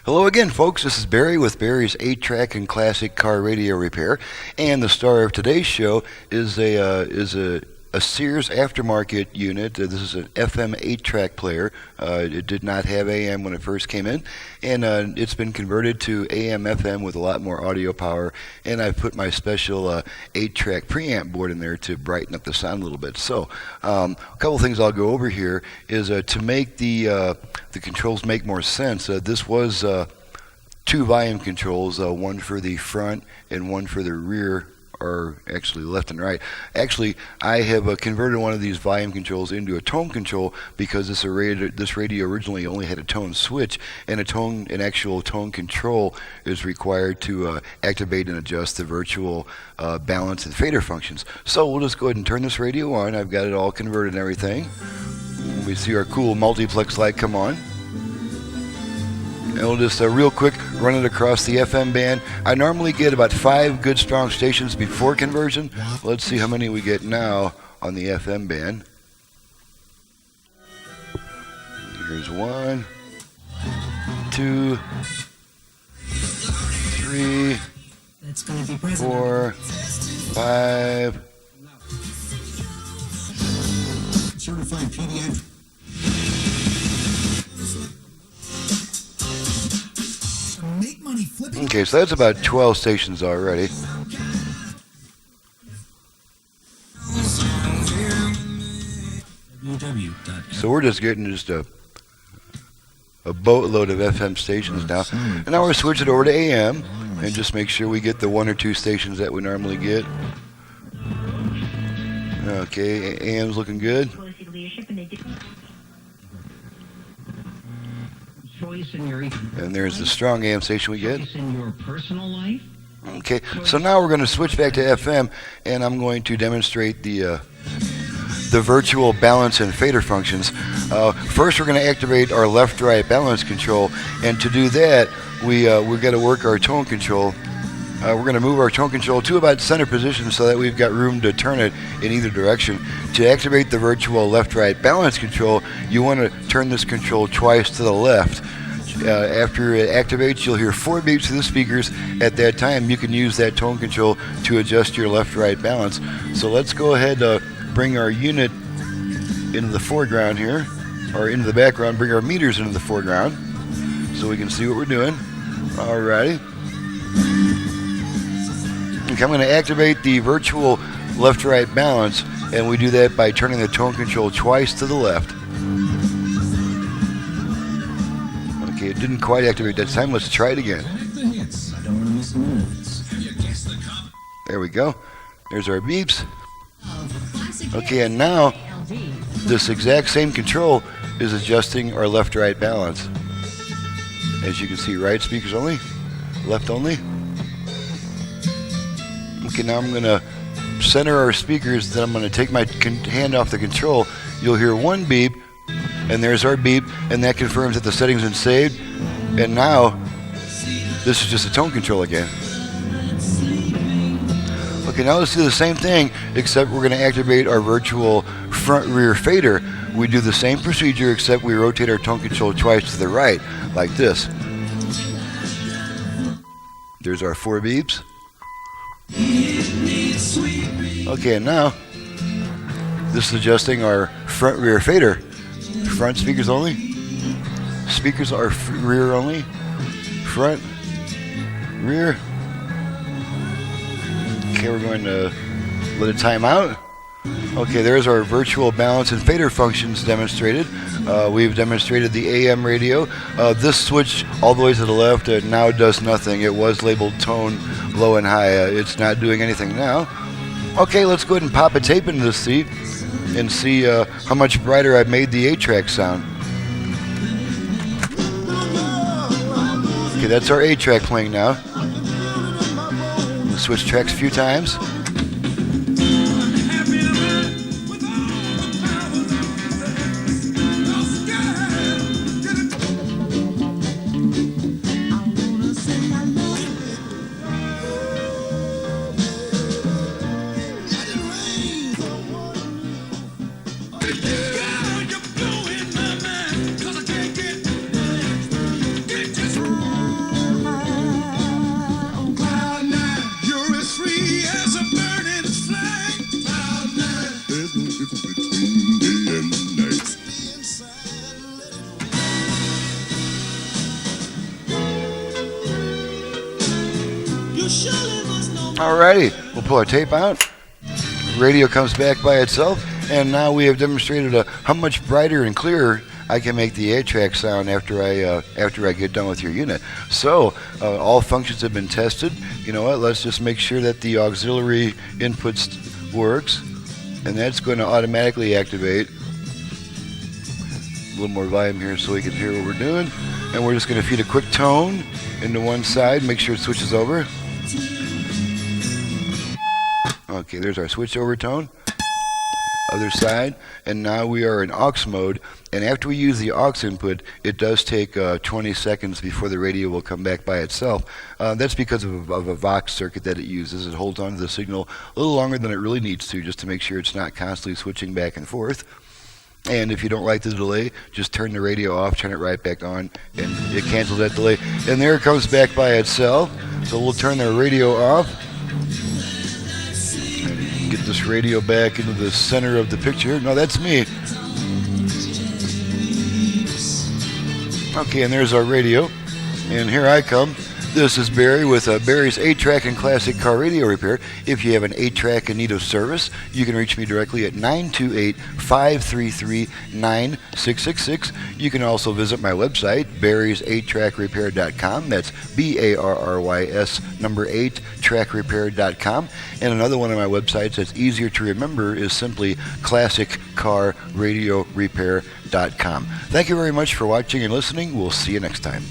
Hello again, folks. This is Barry with Barry's 8-track and classic car radio repair. And the star of today's show is a Sears aftermarket unit. This is an FM 8-track player. It did not have AM when it first came in, and it's been converted to AM FM with a lot more audio power. And I've put my special 8-track preamp board in there to brighten up the sound a little bit. So a couple things I'll go over here is to make the controls make more sense. This was two volume controls, one for the front and one for the rear, or actually left and right. Actually, I have converted one of these volume controls into a tone control because this radio originally only had a tone switch, and an actual tone control is required to activate and adjust the virtual balance and fader functions. So we'll just go ahead and turn this radio on. I've got it all converted and everything. We see our cool multiplex light come on. And we'll just real quick run it across the FM band. I normally get about 5 good strong stations before conversion. Let's see how many we get now on the FM band. Here's 1, 2, 3, 4, 5. Certified pediatric. Okay, so that's about 12 stations already. So we're just getting a boatload of FM stations now. And now we're switching over to AM and just make sure we get the 1 or 2 stations that we normally get. Okay, AM's looking good. And there's the strong AM station we get. Okay, so now we're going to switch back to FM, and I'm going to demonstrate the virtual balance and fader functions. First, we're going to activate our left-right balance control, and to do that, we've got to work our tone control. We're going to move our tone control to about center position so that we've got room to turn it in either direction. To activate the virtual left-right balance control, you want to turn this control twice to the left. After it activates, you'll hear 4 beeps to the speakers. At that time, you can use that tone control to adjust your left-right balance. So let's go ahead bring our unit into the foreground here, or into the background, bring our meters into the foreground so we can see what we're doing. Alrighty. Okay, I'm going to activate the virtual left-right balance, and we do that by turning the tone control twice to the left. Okay, it didn't quite activate that time. Let's try it again. There we go. There's our beeps. Okay, and now this exact same control is adjusting our left-right balance. As you can see, right speakers only, left only. Okay, now I'm going to center our speakers, then I'm going to take my hand off the control. You'll hear 1 beep, and there's our beep, and that confirms that the setting's been saved. And now, this is just a tone control again. Okay, now let's do the same thing, except we're going to activate our virtual front-rear fader. We do the same procedure, except we rotate our tone control twice to the right, like this. There's our 4 beeps. Okay, and now this is adjusting our front rear fader. Front speakers only. Speakers are rear only. Front, rear. Okay, we're going to let it time out. Okay, there's our virtual balance and fader functions demonstrated. We've demonstrated the AM radio. This switch all the way to the left now does nothing. It was labeled tone low and high. It's not doing anything now. Okay, let's go ahead and pop a tape into this seat and see how much brighter I've made the 8-track sound. Okay, that's our 8-track playing now. We'll switch tracks a few times. Alrighty, we'll pull our tape out. Radio comes back by itself, and now we have demonstrated how much brighter and clearer I can make the 8-track sound after I get done with your unit. So all functions have been tested. You know what? Let's just make sure that the auxiliary inputs works, and that's going to automatically activate. A little more volume here so we can hear what we're doing, and we're just going to feed a quick tone into one side. Make sure it switches over. Okay, there's our switch over tone. Other side, and now we are in aux mode, and after we use the aux input, it does take 20 seconds before the radio will come back by itself. That's because of a Vox circuit that it uses. It holds on to the signal a little longer than it really needs to, just to make sure it's not constantly switching back and forth. And if you don't like the delay, just turn the radio off, turn it right back on, and it cancels that delay. And there it comes back by itself. So we'll turn the radio off. Get this radio back into the center of the picture. No, that's me. Okay, and there's our radio. And here I come. This is Barry with Barry's 8-track and classic car radio repair. If you have an 8-track in need of service, you can reach me directly at 928-533-9666. You can also visit my website, barrys8trackrepair.com. That's BARRYS number 8 trackrepair.com. And another one of my websites that's easier to remember is simply classiccarradiorepair.com. Thank you very much for watching and listening. We'll see you next time.